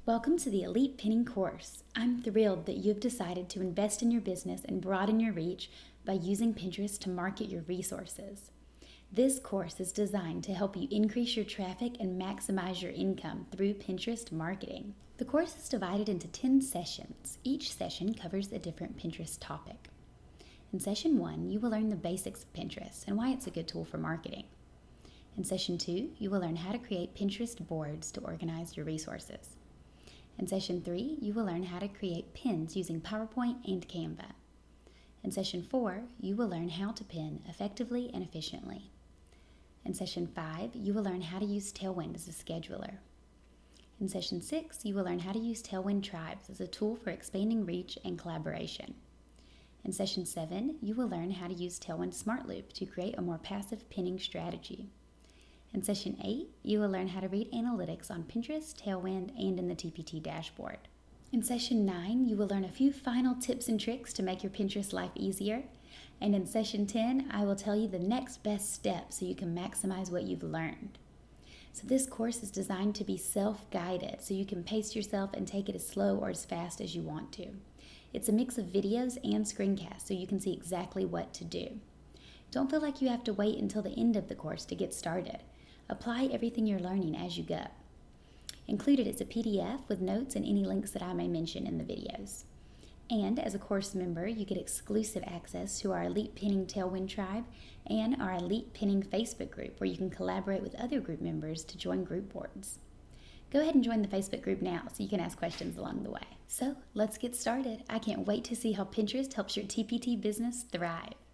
Welcome to the Elite Pinning course. I'm thrilled that you've decided to invest in your business and broaden your reach by using Pinterest to market your resources. This course is designed to help you increase your traffic and maximize your income through Pinterest marketing. The course is divided into 10 sessions. Each session covers a different Pinterest topic. In session 1, you will learn the basics of Pinterest and why it's a good tool for marketing. In session 2, you will learn how to create Pinterest boards to organize your resources. In session 3, you will learn how to create pins using PowerPoint and Canva. In session 4, you will learn how to pin effectively and efficiently. In session 5, you will learn how to use Tailwind as a scheduler. In session 6, you will learn how to use Tailwind Tribes as a tool for expanding reach and collaboration. In session 7, you will learn how to use Tailwind Smart Loop to create a more passive pinning strategy. In session 8, you will learn how to read analytics on Pinterest, Tailwind, and in the TPT dashboard. In session 9, you will learn a few final tips and tricks to make your Pinterest life easier. And in session 10, I will tell you the next best step so you can maximize what you've learned. So this course is designed to be self-guided, so you can pace yourself and take it as slow or as fast as you want to. It's a mix of videos and screencasts, so you can see exactly what to do. Don't feel like you have to wait until the end of the course to get started. Apply everything you're learning as you go. Included is a PDF with notes and any links that I may mention in the videos. And as a course member, you get exclusive access to our Elite Pinning Tailwind Tribe and our Elite Pinning Facebook group, where you can collaborate with other group members to join group boards. Go ahead and join the Facebook group now so you can ask questions along the way. So let's get started. I can't wait to see how Pinterest helps your TPT business thrive.